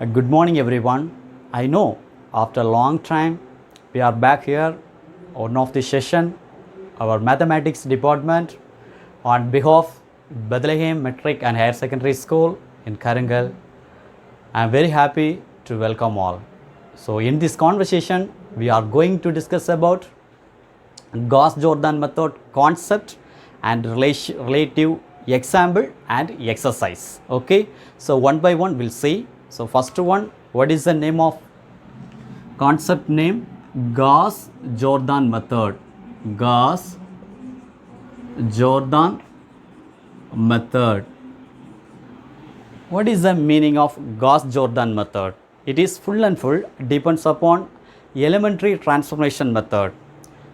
Good morning, everyone. I know after a long time we are back here, one of the session, our mathematics department, on behalf Bethlehem Metric and Higher Secondary School in Karangal. I am very happy to welcome all. So, in this conversation, we are going to discuss about Gauss-Jordan method concept and relative example and exercise. Okay, so one by one we'll see. So first one, what is the name of concept name? Gauss-Jordan method. Gauss-Jordan method. What is the meaning of Gauss-Jordan method? It is full and full depends upon elementary transformation method.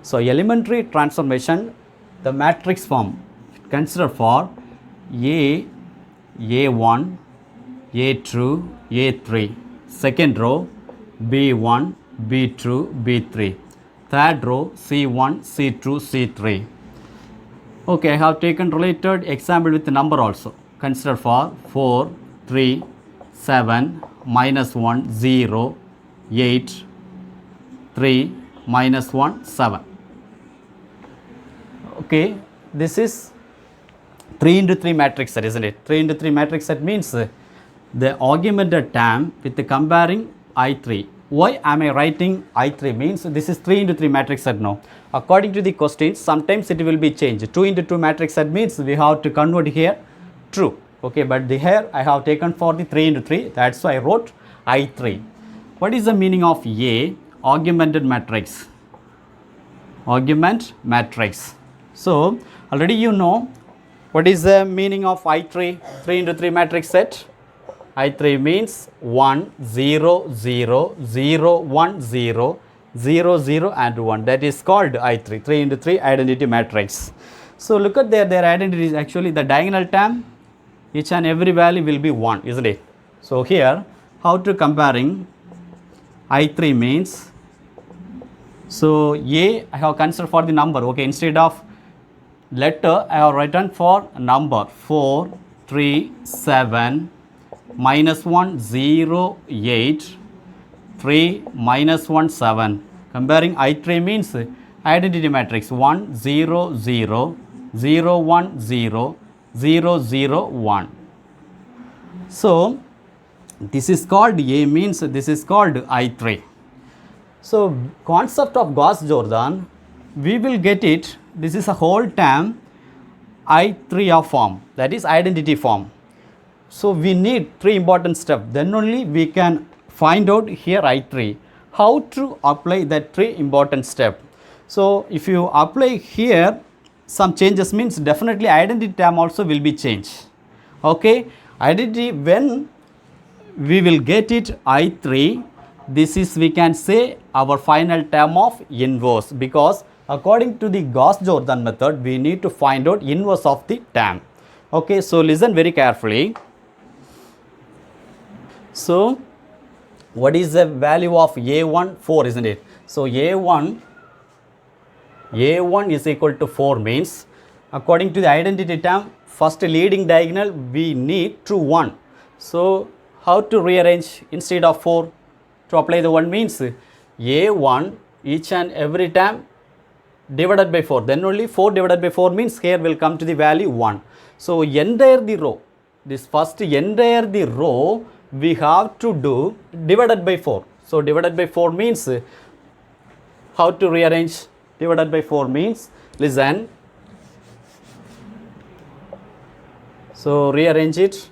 So elementary transformation, the matrix form consider for A1, A2, A3, second row B1, B2, B3, third row C1, C2, C3. Okay, I have taken related example with the number also. Consider for 4, 3, 7, minus 1, 0, 8, 3, minus 1, 7. Okay, this is 3 into 3 matrix set, isn't it? 3 into 3 matrix set means the augmented term with the comparing I3. Why am I writing I3 means this is 3 into 3 matrix set now. According to the questions, sometimes it will be changed. 2 into 2 matrix set means we have to convert here true. Okay, but the here I have taken for the 3 into 3. That's why I wrote I3. What is the meaning of A? Augmented matrix. Augment matrix. So already you know what is the meaning of I3, 3 into 3 matrix set. I3 means 1, 0, 0, 0, 1, 0, 0, 0 and 1. That is called I3, 3 into 3 identity matrix. So look at their identity is actually the diagonal term, each and every value will be 1, isn't it? So here, how to comparing I3 means, so A I have considered for the number, okay, instead of letter I have written for number 4, 3, 7, minus 1, 0, 8, 3, minus 1, 7. Comparing I3 means identity matrix 1, 0, 0, 0, 1, 0, 0, 0, 1. So this is called A means this is called I3. So concept of Gauss-Jordan, we will get it. This is a whole term I3 of form, that is identity form. So we need 3 important steps, then only we can find out here I3. How to apply that 3 important step. So if you apply here some changes means definitely identity term also will be changed. Okay, identity when we will get it I3, this is we can say our final term of inverse, because according to the Gauss-Jordan method we need to find out inverse of the term. Okay, so listen very carefully. So what is the value of A1? 4, isn't it? So A1 is equal to 4 means according to the identity term, first leading diagonal we need to 1. So how to rearrange instead of 4 to apply the 1 means A1 each and every term divided by 4, then only 4 divided by 4 means here will come to the value 1. So entire the row, this first entire the row we have to do divided by 4. So divided by 4 means how to rearrange divided by 4 means, listen, so rearrange it,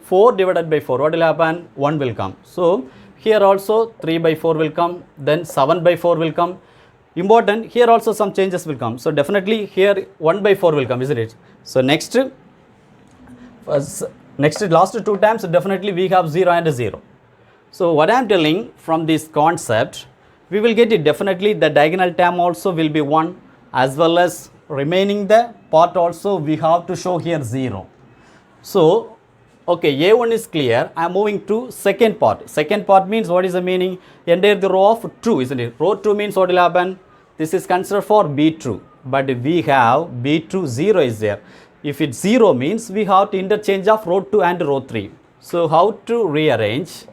4 divided by 4, what will happen? 1 will come. So here also 3 by 4 will come, then 7 by 4 will come. Important, here also some changes will come. So definitely here 1 by 4 will come, isn't it? So next last 2 times definitely we have 0 and 0. So what I am telling from this concept, we will get it definitely the diagonal term also will be 1, as well as remaining the part also we have to show here 0. So okay, A1 is clear. I am moving to second part. Second part means what is the meaning? Entire the row of 2, isn't it? Row 2 means what will happen? This is considered for B2, but we have B2 0 is there. If it's 0 means we have to interchange of row 2 and row 3. So how to rearrange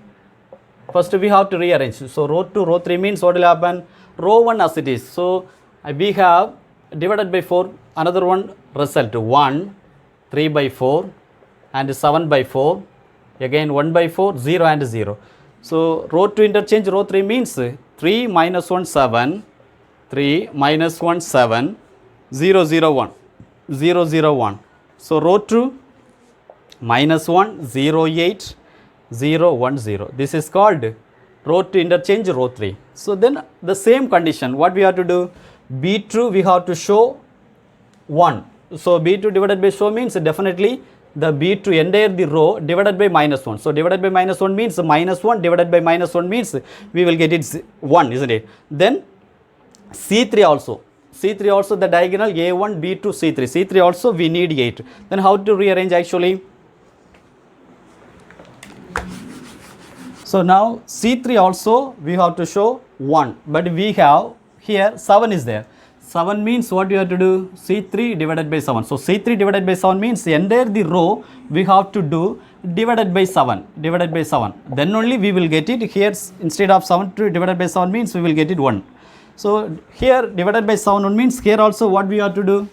First we have to rearrange. So row 2, row 3 means what will happen? Row 1 as it is. So we have divided by 4, another one result 1, 3 by 4 and 7 by 4, again 1 by 4, 0 and 0. So row 2 interchange row 3 means 3 minus 1, 7, 3 minus 1, 7, 0, 0, 1, 0, 0, 1. So row 2 minus 1, 0, 8, 0, 1, 0. This is called row 2 interchange row 3. So then the same condition, what we have to do? B2 we have to show 1. So B2 divided by show means definitely the B2 entire the row divided by minus 1. So divided by minus 1 means minus 1 divided by minus 1 means we will get it 1, isn't it? Then C3 also. C3 also the diagonal A1, B2, C3. C3 also we need 8. Then how to rearrange actually? So now C3 also we have to show 1, but we have here 7 is there. 7 means what you have to do? C3 divided by 7. So C3 divided by 7 means the entire the row we have to do divided by 7. Divided by 7. Then only we will get it. Here instead of 7 to divided by 7 means we will get it 1. So here divided by 7 means here also what we have to do?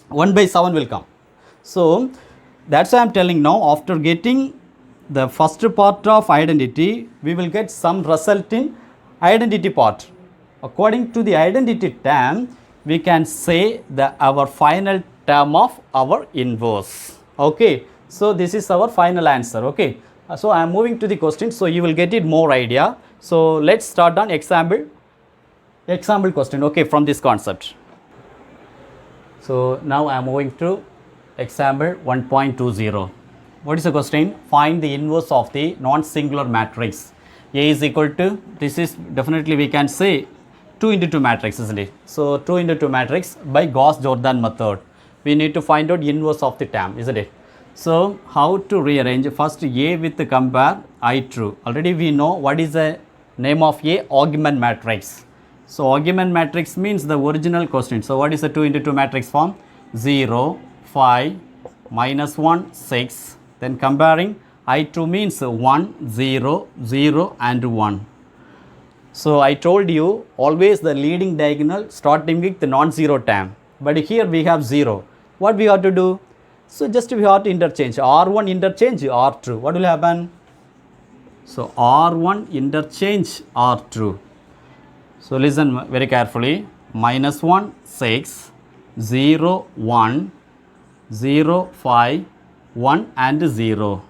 1 by 7 will come. So that's why I am telling now, after getting the first part of identity, we will get some result in identity part. According to the identity term, we can say that our final term of our inverse. Okay, so this is our final answer. Okay, so I am moving to the question, so you will get it more idea. So let's start on example question. Okay, from this concept. So now I am moving to example 1.20. What is the question? Find the inverse of the non-singular matrix. A is equal to, this is definitely we can say 2 into 2 matrix, isn't it? So 2 into 2 matrix by Gauss-Jordan method. We need to find out inverse of the term, isn't it? So how to rearrange? First A with the compare I true. Already we know what is the name of A, augment matrix. So augment matrix means the original question. So what is the 2 into 2 matrix form? 0, 5, minus 1, 6. Then comparing I2 means 1, 0, 0 and 1. So I told you always the leading diagonal starting with the non-zero term. But here we have 0. What we have to do? So just we have to interchange. R1 interchange R2. What will happen? So R1 interchange R2. So listen very carefully. Minus 1, 6, 0, 1, 0, 5, 1 and 0.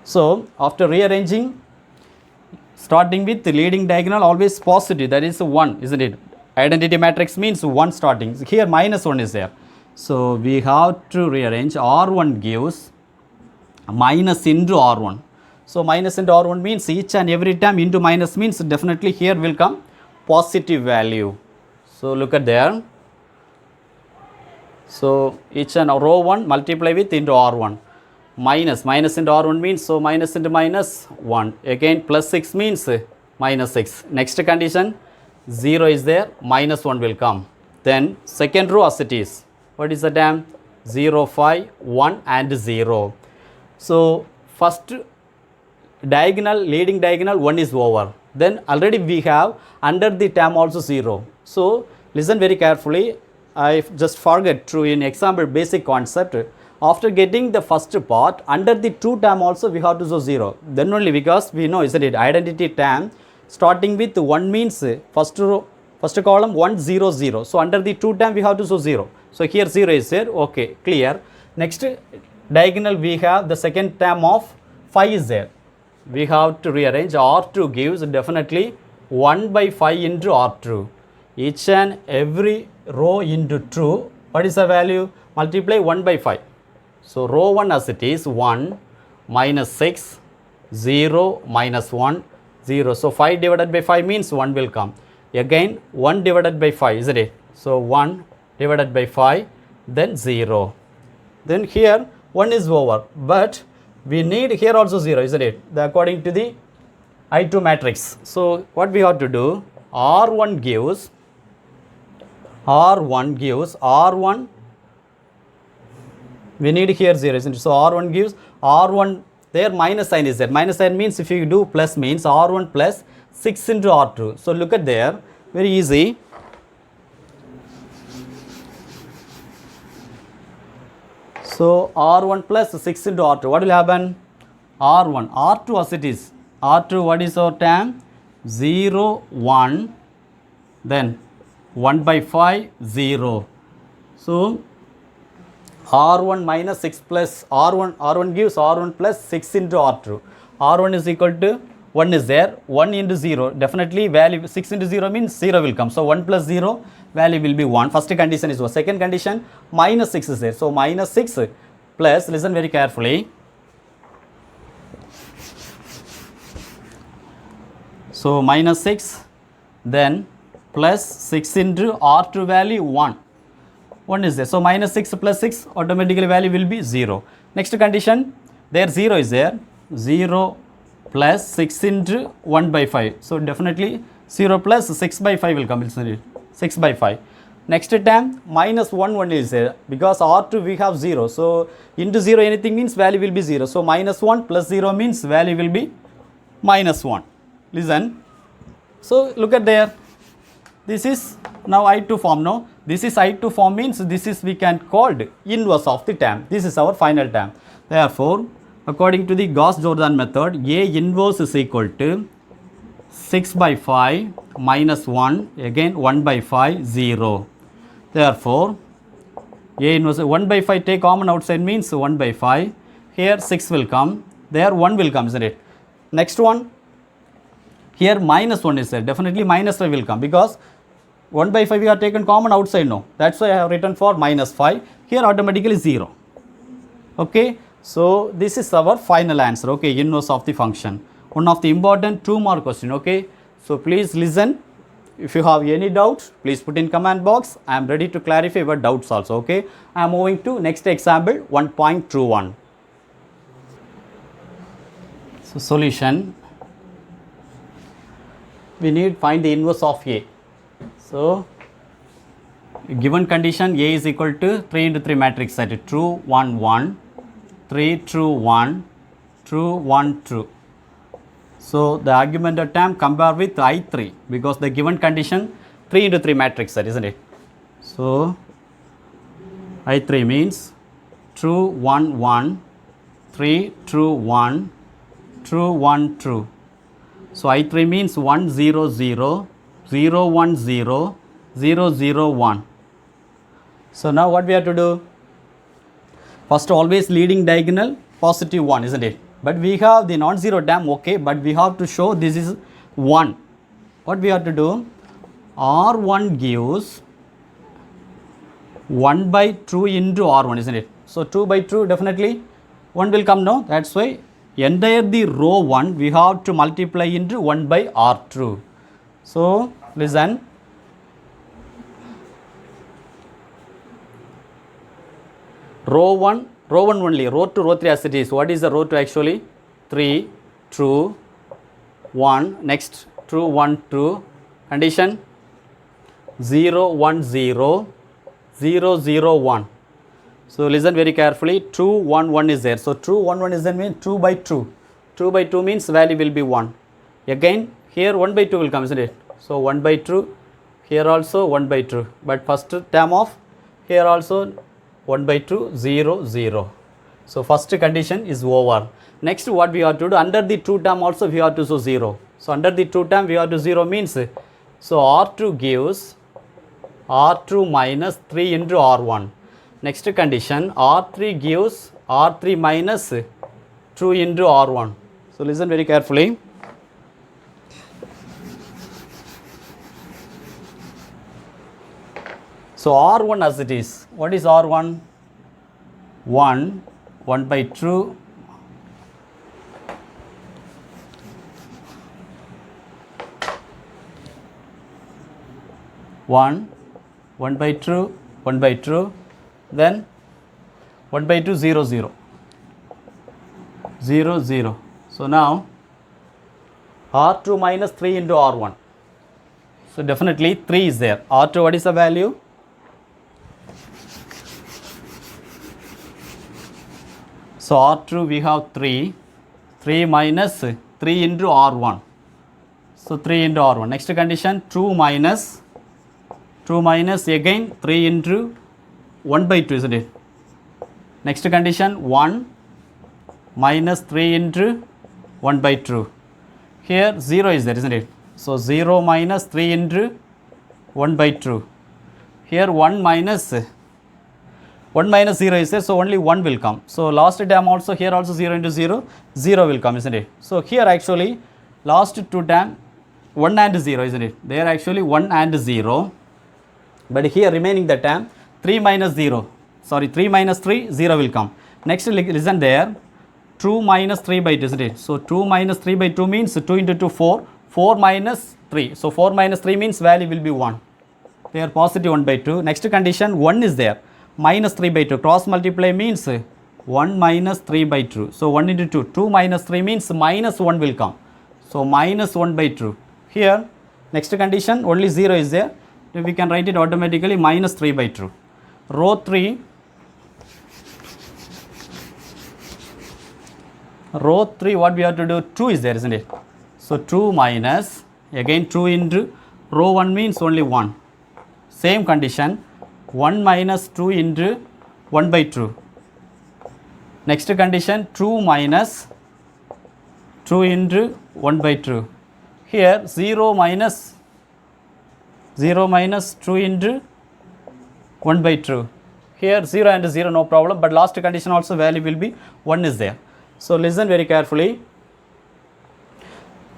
So after rearranging, starting with the leading diagonal always positive, that is 1, isn't it? Identity matrix means 1 starting. Here minus 1 is there. So we have to rearrange. R1 gives minus into R1. So minus into R1 means each and every time into minus means definitely here will come positive value. So look at there. So each and row 1 multiply with into R1. Minus into R1 means, so minus into minus 1. Again plus 6 means minus 6. Next condition 0 is there, minus 1 will come. Then second row as it is. What is the term? 0, 5, 1 and 0. So first diagonal, leading diagonal 1 is over. Then already we have under the term also 0. So listen very carefully. I just forget to in example basic concept. After getting the first part, under the 2 term also we have to show 0. Then only, because we know, isn't it, identity term starting with 1 means first row, first column 1, 0, 0. So under the 2 term we have to show 0. So here 0 is there. Okay, clear. Next diagonal we have the second term of 5 is there. We have to rearrange. R2 gives definitely 1 by 5 into R2. Each and every row into 2, what is the value? Multiply 1 by 5. So row 1 as it is 1, minus 6, 0, minus 1, 0. So 5 divided by 5 means 1 will come. Again 1 divided by 5, isn't it? So 1 divided by 5, then 0. Then here 1 is over, but we need here also 0, isn't it? According to the I2 matrix. So what we have to do? R1 gives R1, we need here 0, isn't it? So R1 gives R1 there minus sign is there. Minus sign means if you do plus means R1 plus 6 into R2. So look at there, very easy. So R1 plus 6 into R2, what will happen? R1, R2 as it is. R2, what is our term? 0, 1, then 1 by 5, 0. So R1 minus 6 plus R1 gives R1 plus 6 into R2. R1 is equal to 1 is there, 1 into 0, definitely value 6 into 0 means 0 will come. So 1 plus 0, value will be 1. First condition is 1. Second condition, minus 6 is there. So minus 6 plus, listen very carefully. So minus 6, then plus 6 into R2 value 1. 1 is there. So minus 6 plus 6, automatically value will be 0. Next condition, there 0 is there. 0 plus 6 into 1 by 5. So definitely 0 plus 6 by 5 will come. 6 by 5. Next term, minus 1, 1 is there. Because R2 we have 0. So into 0 anything means value will be 0. So minus 1 plus 0 means value will be minus 1. Listen. So look at there. This is now I2 form. No, this is I2 form means this is we can called inverse of the term. This is our final term. Therefore, according to the Gauss-Jordan method, A inverse is equal to 6 by 5 minus 1, again 1 by 5, 0. Therefore, A inverse 1 by 5 take common outside means 1 by 5. Here 6 will come. There 1 will come, isn't it? Next one. Here minus 1 is there. Definitely minus 5 will come because 1 by 5 we have taken common outside. No. That's why I have written for minus 5. Here automatically 0. Okay. So this is our final answer. Okay. Inverse of the function. One of the important 2 mark question. Okay. So please listen. If you have any doubts, please put in comment box. I am ready to clarify your doubts also. Okay. I am moving to next example 1.21. So solution. We need find the inverse of A. So given condition A is equal to 3 into 3 matrix set true 1 1, 3 true 1, true 1 true. So the argumented term compare with I3 because the given condition 3 into 3 matrix set, isn't it? So I3 means true 1 1, 3 true 1, true 1 true. So I3 means 1 0 0, 0 1 0, 0 0 1. So now what we have to do? First always leading diagonal positive 1, isn't it? But we have the non-zero term, okay, but we have to show this is 1. What we have to do? R1 gives 1 by 2 into R1, isn't it? So 2 by 2 definitely 1 will come, no? That's why entire the row 1 we have to multiply into 1 by R2. So listen. Row 1 only, row 2, row 3 as it is. What is the row 2 actually? 3, true, 1, next true, 1, true. Condition 0, 1, 0, 0, 0, 1. So listen very carefully, 2, 1, 1 is there. So true, 1, 1 is there means 2 by 2. 2 by 2 means value will be 1. Again here 1 by 2 will come, isn't it? So 1 by 2, here also 1 by 2. But first term of here also 1 by 2, 0, 0. So first condition is over. Next what we have to do, under the 2 term also we have to show 0. So under the 2 term we have to 0 means, so R2 gives R2 minus 3 into R1. Next condition, R3 gives R3 minus 2 into R1. So listen very carefully. So R1 as it is. What is R1? 1, 1 by 2, one by 2, 1 by 2, then 1 by 2, 0, 0, 0, 0. So now R2 minus 3 into R1. So definitely 3 is there. R2, what is the value? So R2 we have 3. 3 minus 3 into R1. So 3 into R1. Next condition 2 minus again 3 into 1 by 2, isn't it? Next condition 1 minus 3 into 1 by 2. Here 0 is there, isn't it? So 0 minus 3 into 1 by 2. Here 1 minus 0 is there, so only 1 will come. So last term also, here also 0 into 0, 0 will come, isn't it? So here actually last two term 1 and 0, isn't it? They are actually 1 and 0. But here remaining the term 3 minus 0, 3 minus 3, 0 will come. Next listen there, 2 minus 3 by 2, isn't it? So 2 minus 3 by 2 means 2 into 2, 4. 4 minus 3. So 4 minus 3 means value will be 1. They are positive 1 by 2. Next condition 1 is there. Minus 3 by 2. Cross multiply means 1 minus 3 by 2. So 1 into 2. 2 minus 3 means minus 1 will come. So minus 1 by 2. Here next condition only 0 is there. We can write it automatically minus 3 by 2. Row 3. Row 3 what we have to do? 2 is there, isn't it? So 2 minus again 2 into row 1 means only 1. Same condition 1 minus 2 into 1 by 2. Next condition 2 minus 2 into 1 by 2. Here 0 minus 2 into 1 by 2. Here 0 and 0 no problem, but last condition also value will be 1 is there. So listen very carefully.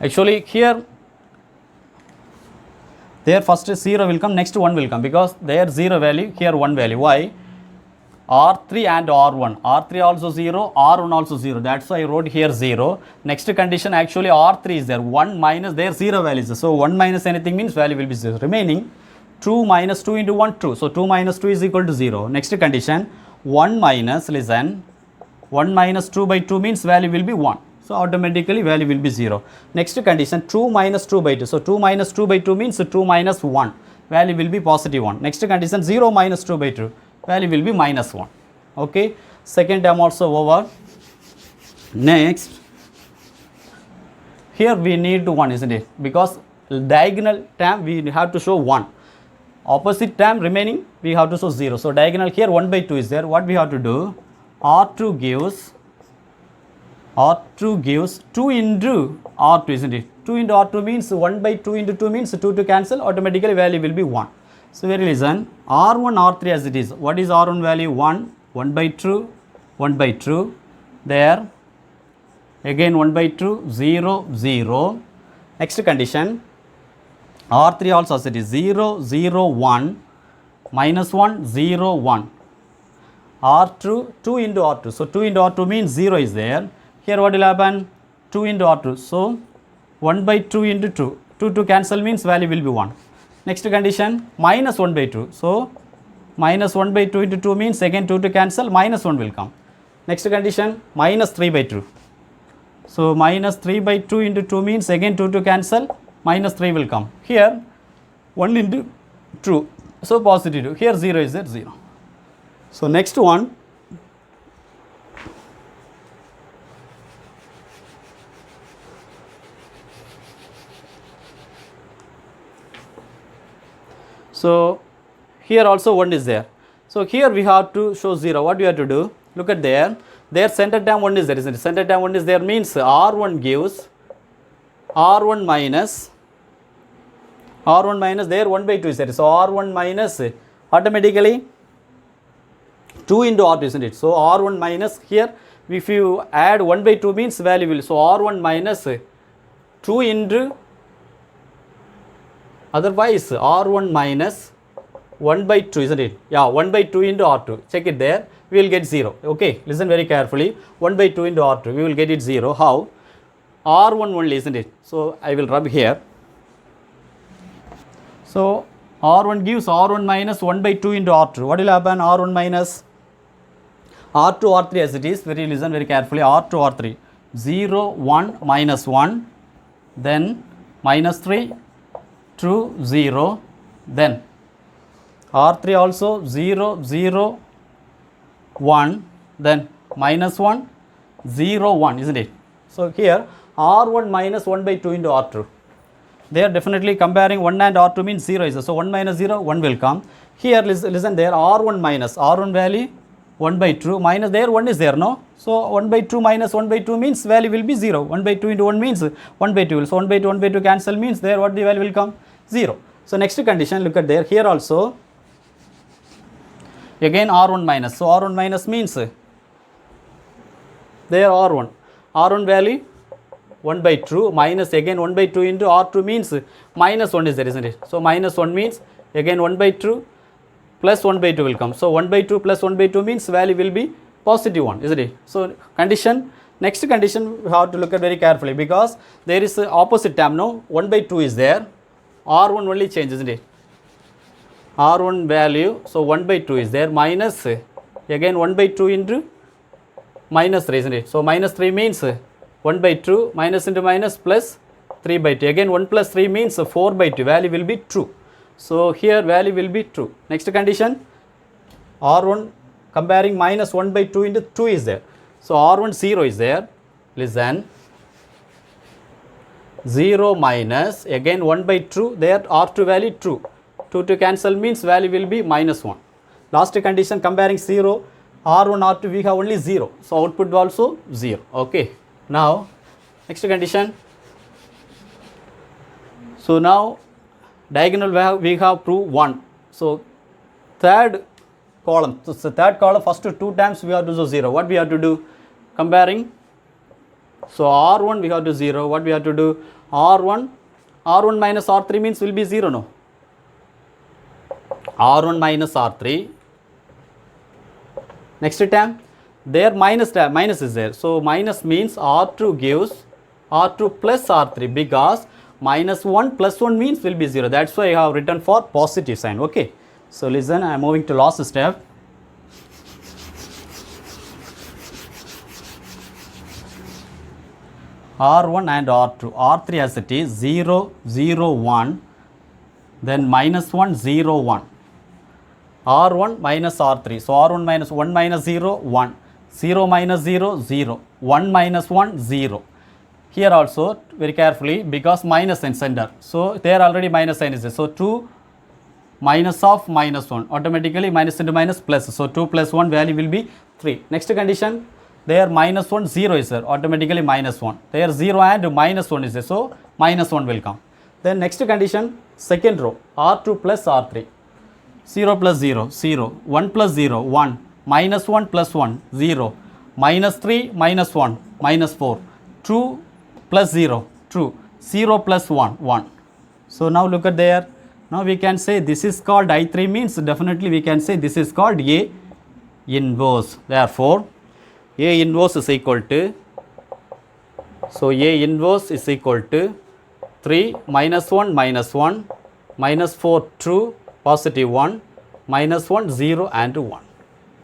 Actually here there first 0 will come, next 1 will come, because there 0 value, here 1 value. Why? R3 and R1. R3 also 0, R1 also 0. That's why I wrote here 0. Next condition actually R3 is there. 1 minus there 0 values. So 1 minus anything means value will be 0. Remaining 2 minus 2 into 1, 2. So 2 minus 2 is equal to 0. Next condition 1 minus, listen, 1 minus 2 by 2 means value will be 1. So automatically value will be 0. Next condition 2 minus 2 by 2. So 2 minus 2 by 2 means 2 minus 1. Value will be positive 1. Next condition 0 minus 2 by 2. Value will be minus 1. Okay. Second term also over. Next. Here we need 1, isn't it? Because diagonal term we have to show 1. Opposite term remaining we have to show 0. So diagonal here 1 by 2 is there. What we have to do? R2 gives 2 into R2, isn't it? 2 into R2 means 1 by 2 into 2 means 2 to cancel, automatically value will be 1. So very listen, R1, R3 as it is. What is R1 value? 1, 1 by 2, 1 by 2. There, again 1 by 2, 0, 0. Next condition, R3 also as it is, 0, 0, 1, minus 1, 0, 1. R2, 2 into R2. So 2 into R2 means 0 is there. Here what will happen? 2 into R2. So 1 by 2 into 2. 2 to cancel means value will be 1. Next condition minus 1 by 2. So minus 1 by 2 into 2 means again 2 to cancel, minus 1 will come. Next condition minus 3 by 2. So minus 3 by 2 into 2 means again 2 to cancel, minus 3 will come. Here 1 into 2. So positive 2. Here 0 is there, 0. So next one. So here also 1 is there. So here we have to show 0. What we have to do? Look at there. Their center term 1 is there, isn't it? Center term 1 is there means R1 gives R1 minus there 1 by 2 is there. So R1 minus automatically 2 into R2, isn't it? So R1 minus here if you add 1 by 2 means value will. So R1 minus 2 into, otherwise R1 minus 1 by 2, isn't it? Yeah, 1 by 2 into R2. Check it there. We will get 0. Okay, listen very carefully. 1 by 2 into R2. We will get it 0. How? R1 only, isn't it? So I will rub here. So R1 gives R1 minus 1 by 2 into R2. What will happen? R1 minus R2 R3 as it is. Very listen very carefully. R2 R3. 0 1 minus 1. Then minus 3. 2 0. Then R3 also 0 0 1. Then minus 1 0 1, isn't it? So here R1 minus 1 by 2 into R2. They are definitely comparing 1 and R2 means 0 is there. So 1 minus 0, 1 will come. Here listen there R1 minus R1 value 1 by 2 minus there 1 is there, no? So 1 by 2 minus 1 by 2 means value will be 0. 1 by 2 into 1 means 1 by 2. So 1 by 2 cancel means there what the value will come? 0. So next condition, look at there. Here also again R1 minus. So R1 minus means there R1. R1 value 1 by 2 minus again 1 by 2 into R2 means minus 1 is there, isn't it? So minus 1 means again 1 by 2 plus 1 by 2 will come. So 1 by 2 plus 1 by 2 means value will be positive 1, isn't it? So condition, next condition we have to look at very carefully because there is a opposite term, no? 1 by 2 is there, R1 only changes, isn't it? R1 value, so 1 by 2 is there minus again 1 by 2 into minus 3, isn't it? So minus 3 means 1 by 2 minus into minus plus 3 by 2. Again 1 plus 3 means 4 by 2. Value will be true. So here value will be true. Next condition R1 comparing minus 1 by 2 into 2 is there. So R1 0 is there. Listen. 0 minus again 1 by 2 there R2 value true. 2 to cancel means value will be minus 1. Last condition comparing 0 R1 R2 we have only 0. So output also 0. Okay. Now next condition. So now diagonal we have prove 1. So third column. So third column first 2 times we have to do 0. What we have to do? Comparing. So R1 we have to 0. What we have to do? R1 minus R3 means will be 0, no? R1 minus R3. Next term there minus is there. So minus means R2 gives R2 plus R3 because minus 1 plus 1 means will be 0. That's why I have written for positive sign. Okay. So listen, I am moving to last step. R1 and R2. R3 as it is 0, 0, 1. Then minus 1, 0, 1. R1 minus R3. So R1 minus 1 minus 0, 1. 0 minus 0, 0. 1 minus 1, 0. Here also very carefully because minus sign center. So there already minus sign is there. So 2 minus of minus 1. Automatically minus into minus plus. So 2 plus 1 value will be 3. Next condition. There minus 1, 0 is there. Automatically minus 1. There 0 and minus 1 is there. So minus 1 will come. Then next condition. Second row. R2 plus R3. 0 plus 0, 0. 1 plus 0, 1. Minus 1 plus 1, 0. Minus 3, minus 1, minus 4. 2 plus 0, true. 0 plus 1, 1. So now look at there. Now we can say this is called I3 means definitely we can say this is called A inverse. Therefore, A inverse is equal to, so A inverse is equal to 3 minus 1 minus 1 minus 4 true positive 1 minus 1 0 and 1.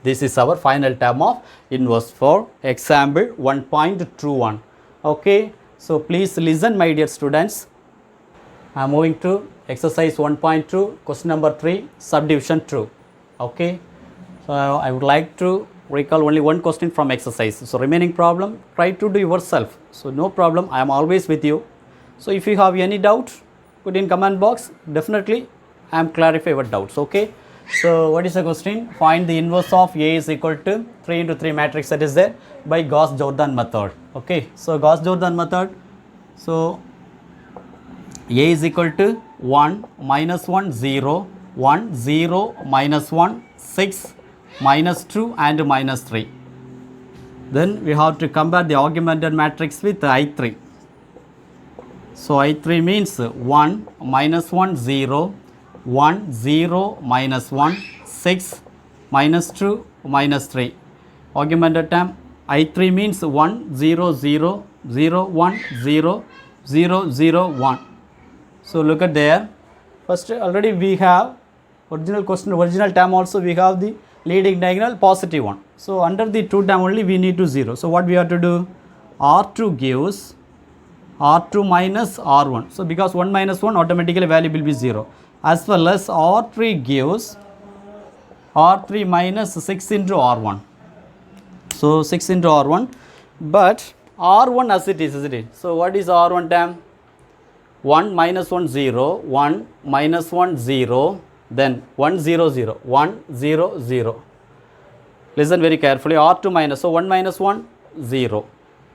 This is our final term of inverse for example 1.21. Okay. So please listen my dear students. I am moving to exercise 1.2 question number 3 subdivision 2. Okay. So I would like to recall only one question from exercise. So remaining problem try to do yourself. So no problem, I am always with you. So if you have any doubt put in comment box, definitely I am clarify your doubts. Okay. So what is the question? Find the inverse of A is equal to 3 into 3 matrix that is there by Gauss-Jordan method. Okay. So Gauss-Jordan method. So A is equal to 1 minus 1 0 1 0 minus 1 6 minus 2 and minus 3. Then we have to compare the augmented matrix with I3. So I3 means 1 minus 1 0 1 0 minus 1 6 minus 2 minus 3. Augmented term I3 means 1 0 0 0 1 0 0 0 1. So look at there. First already we have original question, original term also we have the leading diagonal positive 1. So under the 2 term only we need to 0. So what we have to do? R2 gives R2 minus R1. So because 1 minus 1 automatically value will be 0. As well as R3 gives R3 minus 6 into R1. So 6 into R1. But R1 as it is, isn't it? So what is R1 term? 1 minus 1 0, 1 minus 1 0, then 1 0 0, 1 0 0. Listen very carefully. R2 minus, so 1 minus 1 0.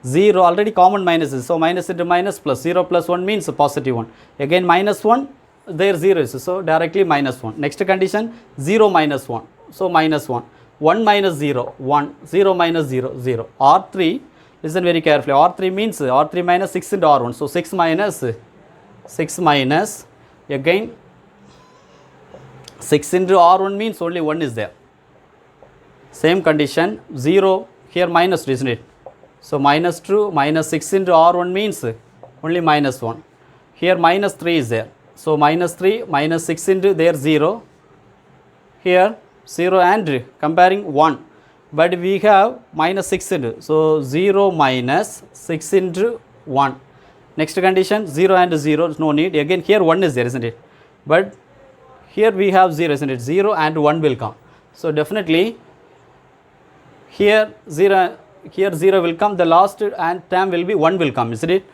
0 already common minuses, so minus into minus plus 0 plus 1 means a positive 1. Again minus 1, there 0 is, so directly minus 1. Next condition 0 minus 1, so minus 1. 1 minus 0, 1, 0 minus 0, 0. R3, listen very carefully, R3 means R3 minus 6 into R1, so 6 minus, again 6 into R1 means only 1 is there. Same condition, 0 here minus, isn't it? So minus 2 minus 6 into R1 means only minus 1. Here minus 3 is there. So minus 3 minus 6 into there 0. Here 0 and comparing 1. But we have minus 6 into. So 0 minus 6 into 1. Next condition 0 and 0, no need. Again here 1 is there, isn't it? But here we have 0, isn't it? 0 and 1 will come. So definitely here 0 will come, the last and term will be 1 will come, isn't it?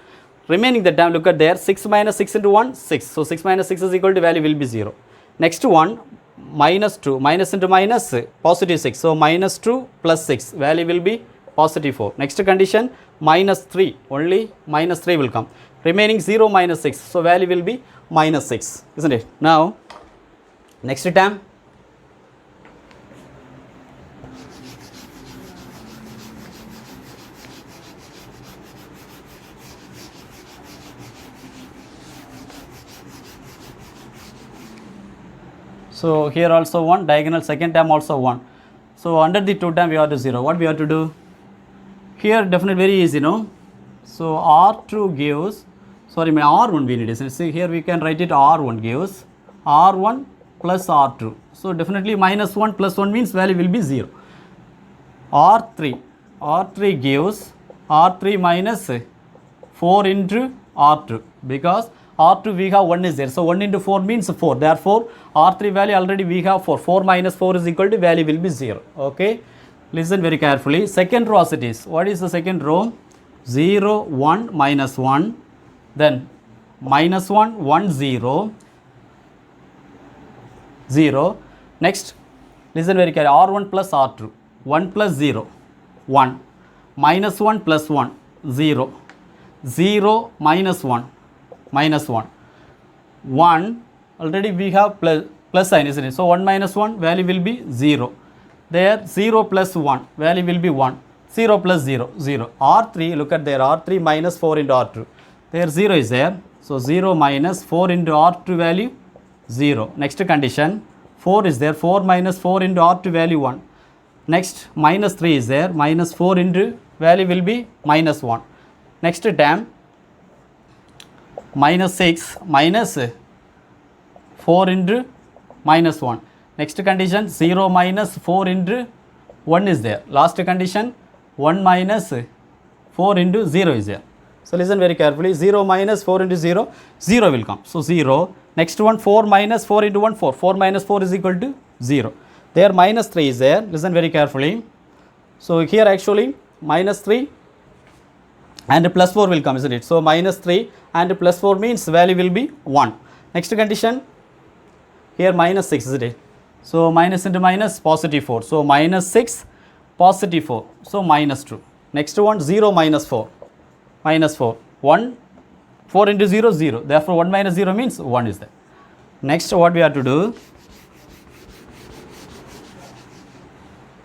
Remaining the term, look at there, 6 minus 6 into 1, 6. So 6 minus 6 is equal to value will be 0. Next one, minus 2, minus into minus, positive 6. So minus 2 plus 6, value will be positive 4. Next condition, minus 3, only minus 3 will come. Remaining 0 minus 6, so value will be minus 6, isn't it? Now, next term, so here also 1, diagonal second term also 1. So under the 2 term we have to 0. What we have to do? Here definitely very easy, no? So R2 gives, sorry, my R1 we need. See here we can write it, R1 gives R1 plus R2. So definitely minus 1 plus 1 means value will be 0. R3 gives R3 minus 4 into R2, because R2 we have 1 is there. So 1 into 4 means 4. Therefore, R3 value already we have 4. 4 minus 4 is equal to value will be 0. Okay. Listen very carefully. Second row as it is. What is the second row? 0, 1, minus 1. Then minus 1, 1, 0. 0. Next, listen very carefully. R1 plus R2. 1 plus 0. 1. Minus 1 plus 1. 0. 0 minus 1. Minus 1. 1, already we have plus sign, isn't it? So 1 minus 1, value will be 0. There 0 plus 1, value will be 1. 0 plus 0, 0. R3, look at there, R3 minus 4 into R2. There 0 is there. So 0 minus 4 into R2 value, 0. Next condition, 4 is there. 4 minus 4 into R2 value 1. Next, minus 3 is there. Minus 4 into value will be minus 1. Next term, minus 6 minus 4 into minus 1. Next condition, 0 minus 4 into 1 is there. Last condition, 1 minus 4 into 0 is there. So listen very carefully, 0 minus 4 into 0, 0 will come. So 0. Next one, 4 minus 4 into 1, 4. 4 minus 4 is equal to 0. There minus 3 is there. Listen very carefully. So here actually minus 3 and plus 4 will come, isn't it? So minus 3 and plus 4 means value will be 1. Next condition, here minus 6, isn't it? So minus into minus, positive 4. So minus 6, positive 4. So minus 2. Next one, 0 minus 4. Minus 4. 1, 4 into 0, 0. Therefore 1 minus 0 means 1 is there. Next what we have to do?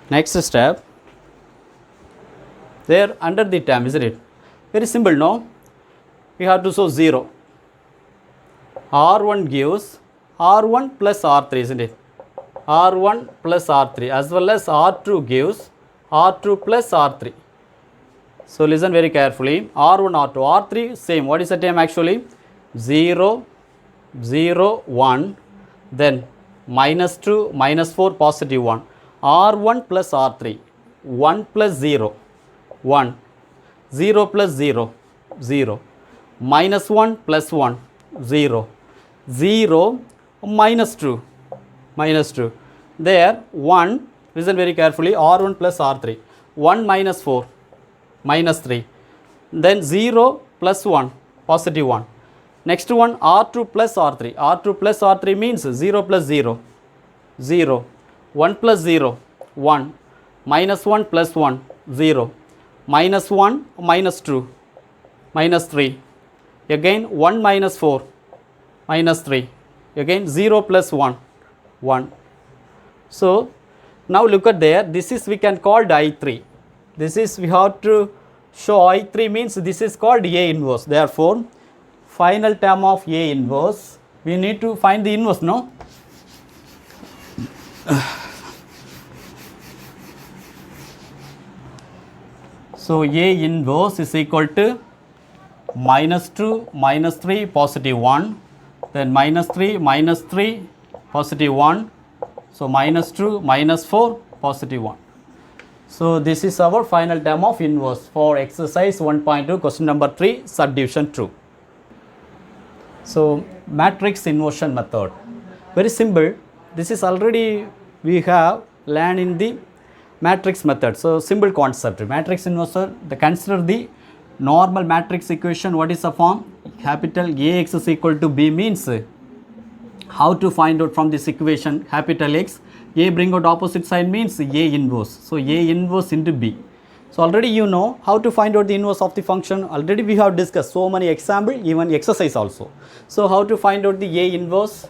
Next step. There under the term, isn't it? Very simple, no? We have to show 0. R1 gives R1 plus R3, isn't it? R1 plus R3, as well as R2 gives R2 plus R3. So listen very carefully. R1, R2, R3 same. What is the term actually? 0, 0, 1, then minus 2, minus 4, positive 1. R1 plus R3, 1 plus 0, 1. 0 plus 0, 0. Minus 1 plus 1, 0. 0 minus 2, minus 2. There 1, listen very carefully, R1 plus R3. 1 minus 4, minus 3. then 0 plus 1, positive 1. Next one R2 plus R3. R2 plus R3 means 0 plus 0, 0. 1 plus 0, 1. Minus 1 plus 1, 0. Minus 1, minus 2, minus 3. Again 1 minus 4, minus 3. Again 0 plus 1, 1. So now look at there. This is we can call I3. This is we have to show I3 means this is called A inverse. Therefore, final term of A inverse, we need to find the inverse, no? So A inverse is equal to minus 2, minus 3, positive 1, then minus 3, minus 3, positive 1, so minus 2, minus 4, positive 1. So this is our final term of inverse for exercise 1.2, question number 3, subdivision 2. So matrix inversion method, very simple. This is already we have learned in the matrix method. So simple concept, matrix inversion, consider the normal matrix equation. What is the form? Capital AX is equal to B means how to find out from this equation capital X, A bring out opposite side means A inverse. So A inverse into B. So already you know how to find out the inverse of the function. Already we have discussed so many example, even exercise also. So how to find out the A inverse?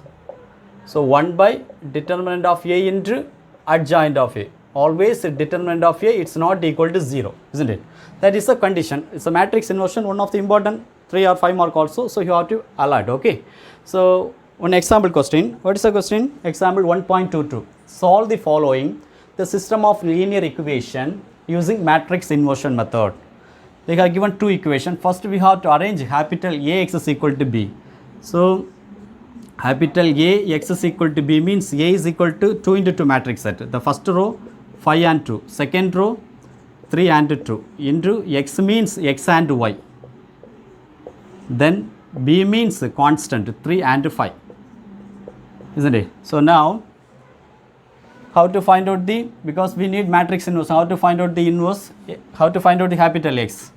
So 1 by determinant of A into adjoint of A. Always determinant of A, it's not equal to 0, isn't it? That is the condition. It's a matrix inversion, one of the important 3 or 5 mark also. So you have to alert, okay? So one example question. What is the question? Example 1.22. Solve the following, the system of linear equation using matrix inversion method. They have given 2 equations. First we have to arrange capital AX is equal to B. So capital AX is equal to B means A is equal to 2 into 2 matrix set. The first row 5 and 2, second row 3 and 2 into X means X and Y. Then B means constant 3 and 5, isn't it? So now how to find out the, because we need matrix inverse, how to find out the inverse, how to find out the capital X?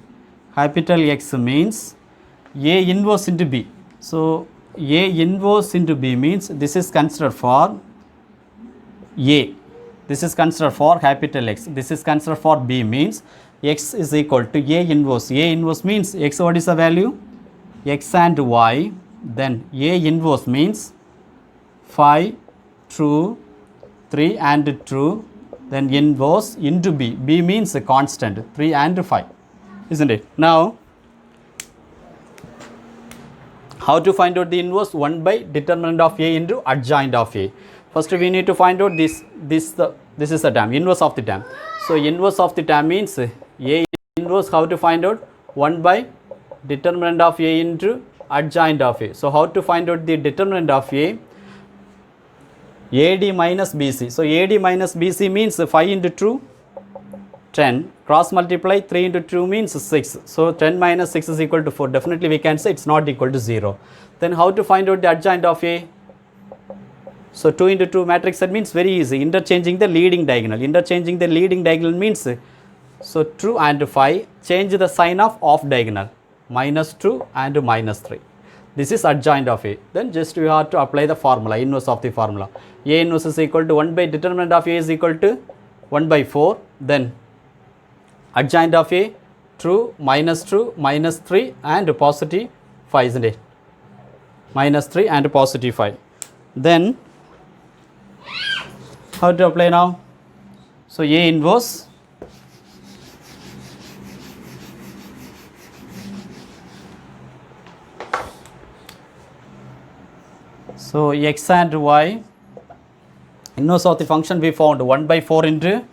Capital X means A inverse into B. So A inverse into B means this is considered for A. This is considered for capital X. This is considered for B means X is equal to A inverse. A inverse means X, what is the value? X and Y. Then A inverse means 5, 2, 3 and 2. Then inverse into B. B means a constant 3 and 5. Isn't it? Now, how to find out the inverse? 1 by determinant of A into adjoint of A. First we need to find out this is the term, inverse of the term. So inverse of the term means A inverse, how to find out? 1 by determinant of A into adjoint of A. So how to find out the determinant of A? AD minus BC. So AD minus BC means 5 into 2, 10. Cross multiply 3 into 2 means 6. So 10 minus 6 is equal to 4. Definitely we can say it's not equal to 0. Then how to find out the adjoint of A? So 2 into 2 matrix, that means very easy. Interchanging the leading diagonal. Interchanging the leading diagonal means, so 2 and 5, change the sign of off diagonal. Minus 2 and minus 3. This is adjoint of A. Then just we have to apply the formula, inverse of the formula. A inverse is equal to 1 by determinant of A is equal to 1 by 4. Then adjoint of A, 2, minus 3 and positive 5, isn't it? Minus 3 and positive 5. Then how to apply now? So A inverse, so X and Y, inverse of the function we found 1 by 4 into,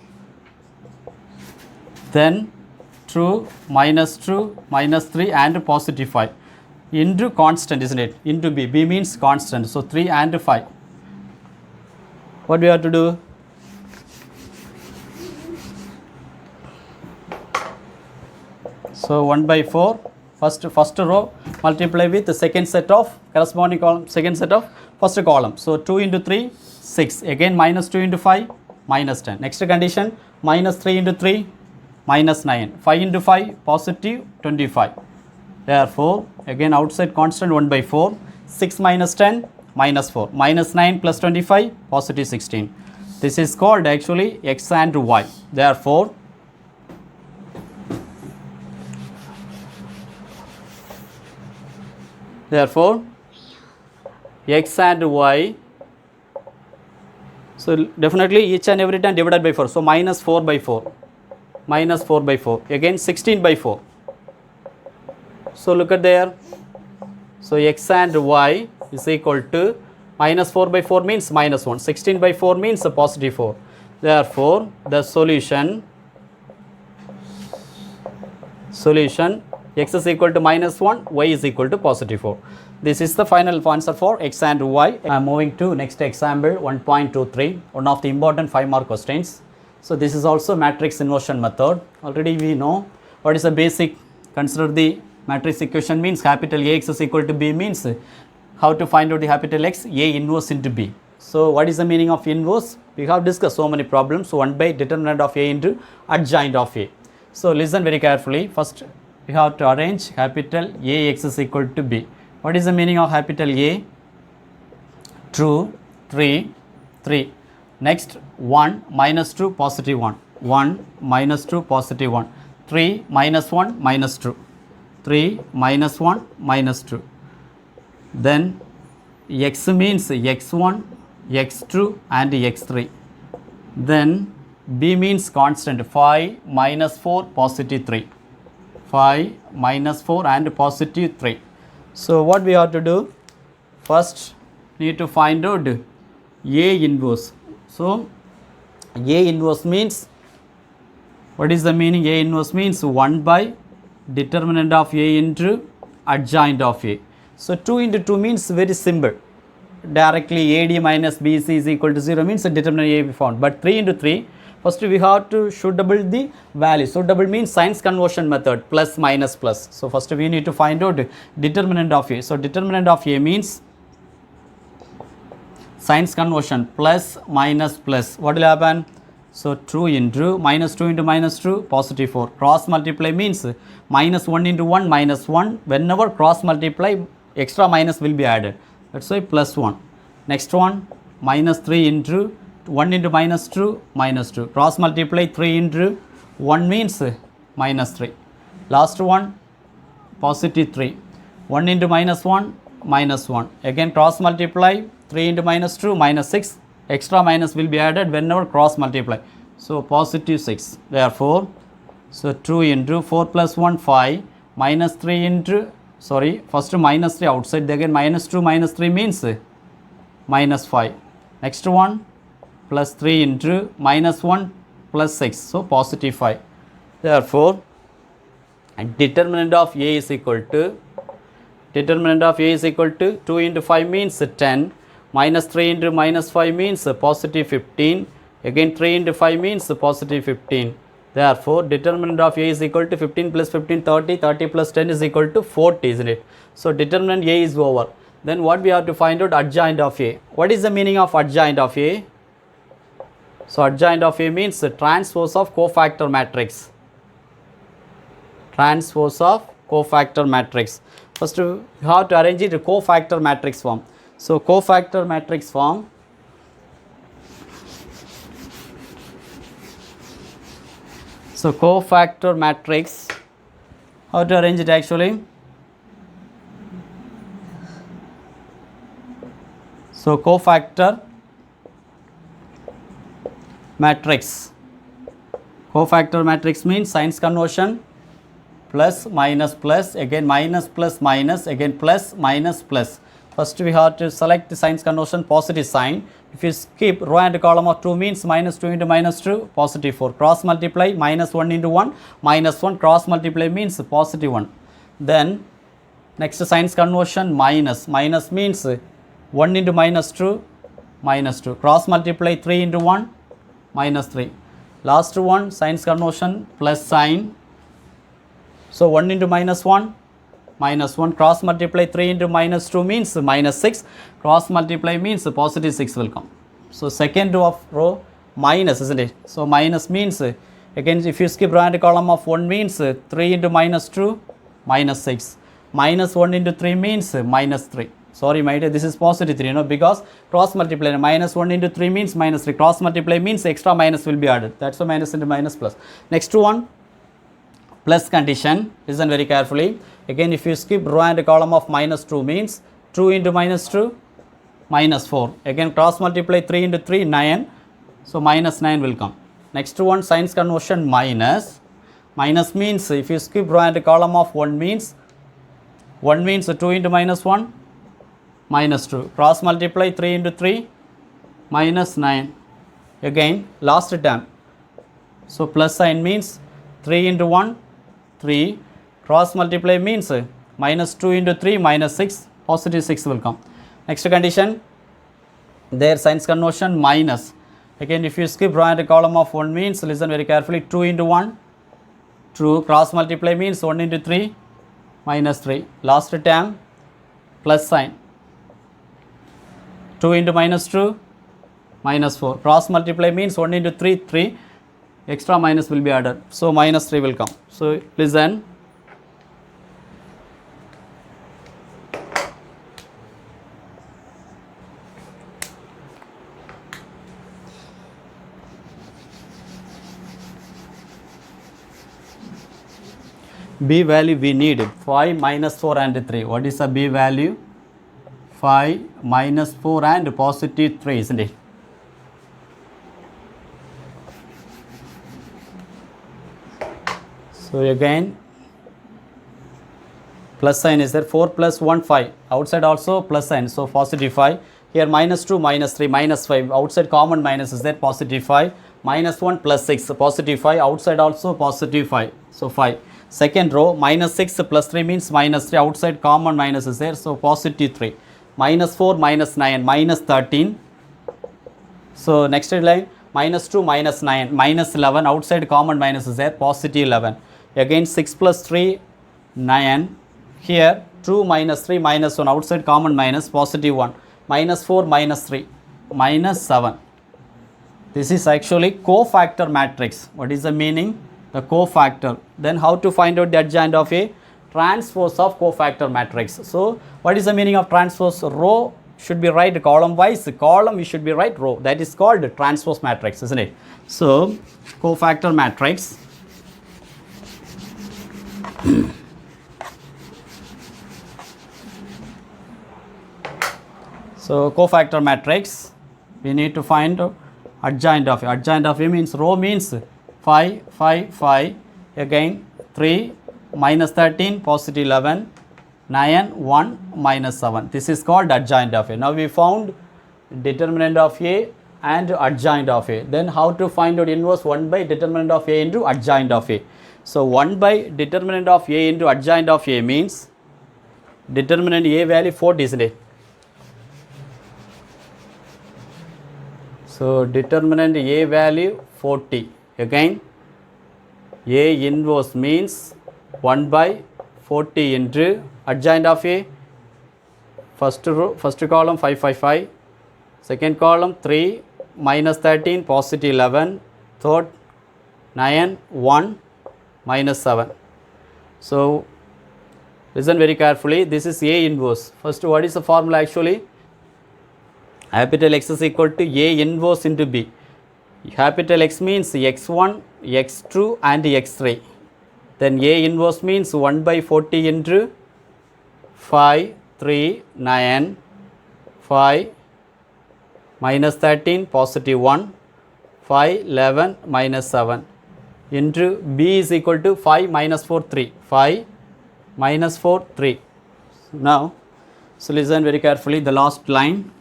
then 2, minus 3 and positive 5 into constant, isn't it? Into B. B means constant. So 3 and 5. What do we have to do? So 1 by 4, first row multiply with the second set of corresponding column, second set of first column. So 2 into 3, 6. Again minus 2 into 5, minus 10. Next condition, minus 3 into 3, minus 9. 5 into 5 positive 25. Therefore again outside constant 1 by 4. 6 minus 10 minus 4. Minus 9 plus 25 positive 16. This is called actually x and y. Therefore x and y, so definitely each and every time divided by 4, so minus 4 by 4, minus 4 by 4, again 16 by 4. So look at there, so x and y is equal to minus 4 by 4 means minus 1, 16 by 4 means a positive 4. Therefore the solution x is equal to minus 1, y is equal to positive 4. This is the final answer for x and y. I am moving to next example 1.23, one of the important 5-mark questions. So this is also matrix inversion method. Already we know what is the basic. Consider the matrix equation means capital Ax is equal to B means how to find out the capital X, A inverse into B. So what is the meaning of inverse? We have discussed so many problems. So 1 by determinant of A into adjoint of A. So listen very carefully. First we have to arrange capital Ax is equal to B. What is the meaning of capital A? True, 3, 3. Next 1 minus 2 positive 1. 1 minus 2 positive 1. 3 minus 1 minus 2. 3 minus 1 minus 2. Then x means x1, x2 and x3. Then B means constant 5 minus 4 positive 3. 5 minus 4 and positive 3. So what we have to do? First need to find out A inverse. So A inverse means, what is the meaning? A inverse means 1 by determinant of A into adjoint of A. So 2 into 2 means very simple. Directly AD minus BC is equal to 0 means the determinant A we found. But 3 into 3, first we have to double the value. So double means signs conversion method, plus minus plus. So first we need to find out determinant of A. So determinant of A means signs conversion, plus minus plus. What will happen? So 2 into minus 2 into minus 2 positive 4. Cross multiply means minus 1 into 1 minus 1. Whenever cross multiply, extra minus will be added. That's why plus 1. Next one, minus 3 into 1 into minus 2 minus 2. Cross multiply 3 into 1 means minus 3. Last one, positive 3. 1 into minus 1 minus 1. Again cross multiply 3 into minus 2 minus 6. Extra minus will be added whenever cross multiply. So positive 6. Therefore, so 2 into 4 plus 1 5 minus 3 into, sorry, first minus 3 outside, again minus 2 minus 3 means minus 5. Next one, plus 3 into minus 1 plus 6. So positive 5. Therefore, determinant of A is equal to 2 into 5 means 10. Minus 3 into minus 5 means positive 15. Again 3 into 5 means positive 15. Therefore, determinant of A is equal to 15 plus 15, 30. 30 plus 10 is equal to 40, isn't it? So determinant A is over. Then what we have to find out? Adjoint of A. What is the meaning of adjoint of A? So adjoint of A means transpose of cofactor matrix. Transpose of cofactor matrix. First you have to arrange it in cofactor matrix form. So cofactor matrix form. So cofactor matrix, how to arrange it actually? So cofactor matrix. Cofactor matrix means signs conversion, plus minus plus, again minus plus minus, again plus minus plus. First we have to select the signs conversion positive sign. If you skip row and column of 2 means minus 2 into minus 2 positive 4. Cross multiply minus 1 into 1 minus 1. Cross multiply means positive 1. Then next signs conversion minus. Minus means 1 into minus 2 minus 2. Cross multiply 3 into 1 minus 3. Last one signs conversion plus sign. So 1 into minus 1 minus 1. Cross multiply 3 into minus 2 means minus 6. Cross multiply means positive 6 will come. So second row of row minus, isn't it? So minus means Again, if you skip row and column of 1 means 3 into minus 2, minus 6. Minus 1 into 3 means minus 3. Sorry, my dear, this is positive 3, because cross multiply. Minus 1 into 3 means minus 3. Cross multiply means extra minus will be added. That's why minus into minus plus. Next one, plus condition. Listen very carefully. Again, if you skip row and column of minus 2 means 2 into minus 2, minus 4. Again, cross multiply 3 into 3, 9. So, minus 9 will come. Next one, signs conversion minus. Minus means if you skip row and column of 1 means 2 into minus 1, minus 2. Cross multiply 3 into 3, minus 9. Again, last term. So, plus sign means 3 into 1, 3. Cross multiply means minus 2 into 3, minus 6. Positive 6 will come. Next condition, their signs conversion minus. Again, if you skip row and column of 1 means, listen very carefully, 2 into 1, 2. Cross multiply means 1 into 3, minus 3. Last term, plus sign. 2 into minus 2, minus 4. Cross multiply means 1 into 3, 3. Extra minus will be added. So, minus 3 will come. So, listen. B value we need 5 minus 4 and 3. What is the B value? 5 minus 4 and positive 3, isn't it? So again, plus sign is there. 4 plus 1, 5. Outside also plus sign. So positive 5. Here minus 2, minus 3, minus 5. Outside common minus is there. Positive 5. Minus 1 plus 6. Positive 5. Outside also positive 5. So 5. Second row, minus 6 plus 3 means minus 3. Outside common minus is there. So positive 3. Minus 4, minus 9, minus 13. So next line, minus 2, minus 9, minus 11. Outside common minus is there. Positive 11. Again 6 plus 3, 9. Here 2 minus 3, minus 1. Outside common minus, positive 1. Minus 4, minus 3, minus 7. This is actually cofactor matrix. What is the meaning? The cofactor. Then how to find out the adjoint of a transpose of cofactor matrix? So what is the meaning of transpose? Row should be right column wise, column you should be right row. That is called transpose matrix, isn't it? So cofactor matrix. So cofactor matrix, we need to find adjoint of A. Adjoint of A means row means 5, 5, 5, again 3, minus 13, positive 11, 9, 1, minus 7. This is called adjoint of A. Now we found determinant of A and adjoint of A. Then how to find out inverse 1 by determinant of A into adjoint of A. So 1 by determinant of A into adjoint of A means determinant A value 40, isn't it? So determinant A value 40. Again A inverse means 1 by 40 into adjoint of A. First row, first column 5, 5, 5. Second column 3, minus 13, positive 11. Third 9, 1, minus 7. So listen very carefully. This is A inverse. First, what is the formula actually? Capital X is equal to A inverse into B. Capital X means x1, x2 and x3. Then A inverse means 1 by 40 into 5, 3, 9, 5, minus 13, positive 1, 5, 11, minus 7 into B is equal to 5 minus 4, 3. 5 minus 4, 3. Now, so listen very carefully the last line.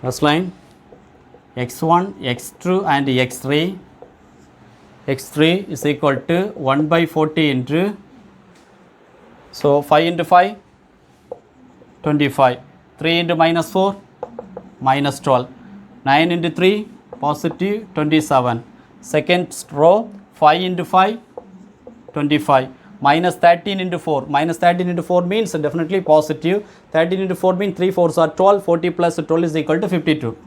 First line, x1, x2 and x3. x3 is equal to 1 by 40 into, so 5 into 5, 25. 3 into minus 4, minus 12. 9 into 3, positive 27. Second row, 5 into 5, 25. minus 13 into 4. Minus 13 into 4 means definitely positive. 13 into 4 means 3 4s are 12. 40 plus 12 is equal to 52.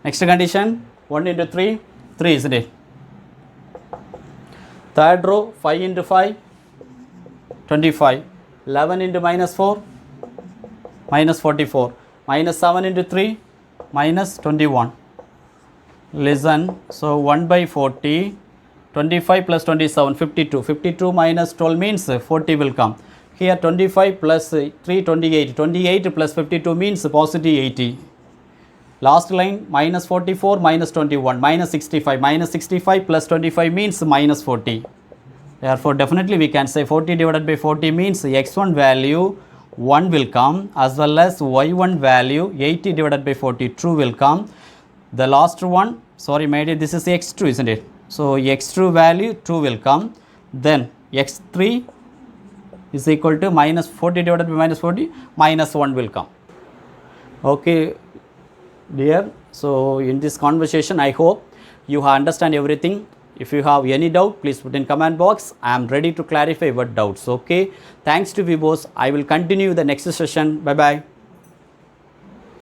Next condition, 1 into 3, 3, isn't it? Third row, 5 into 5, 25. 11 into minus 4, minus 44. Minus 7 into 3, minus 21. Listen, so 1 by 40, 25 plus 27, 52. 52 minus 12 means 40 will come. Here 25 plus 3, 28. 28 plus 52 means positive 80. Last line, minus 44, minus 21, minus 65. Minus 65 plus 25 means minus 40. Therefore, definitely we can say 40 divided by 40 means x1 value 1 will come, as well as y1 value 80 divided by 40 true will come. The last one, sorry my dear, this is x2, isn't it? So x2 value 2 will come. Then x3 is equal to minus 40 divided by minus 40, minus 1 will come. Okay dear, so in this conversation I hope you understand everything. If you have any doubt, please put in comment box. I am ready to clarify what doubts. Okay, thanks to Vibos. I will continue the next session. Bye bye.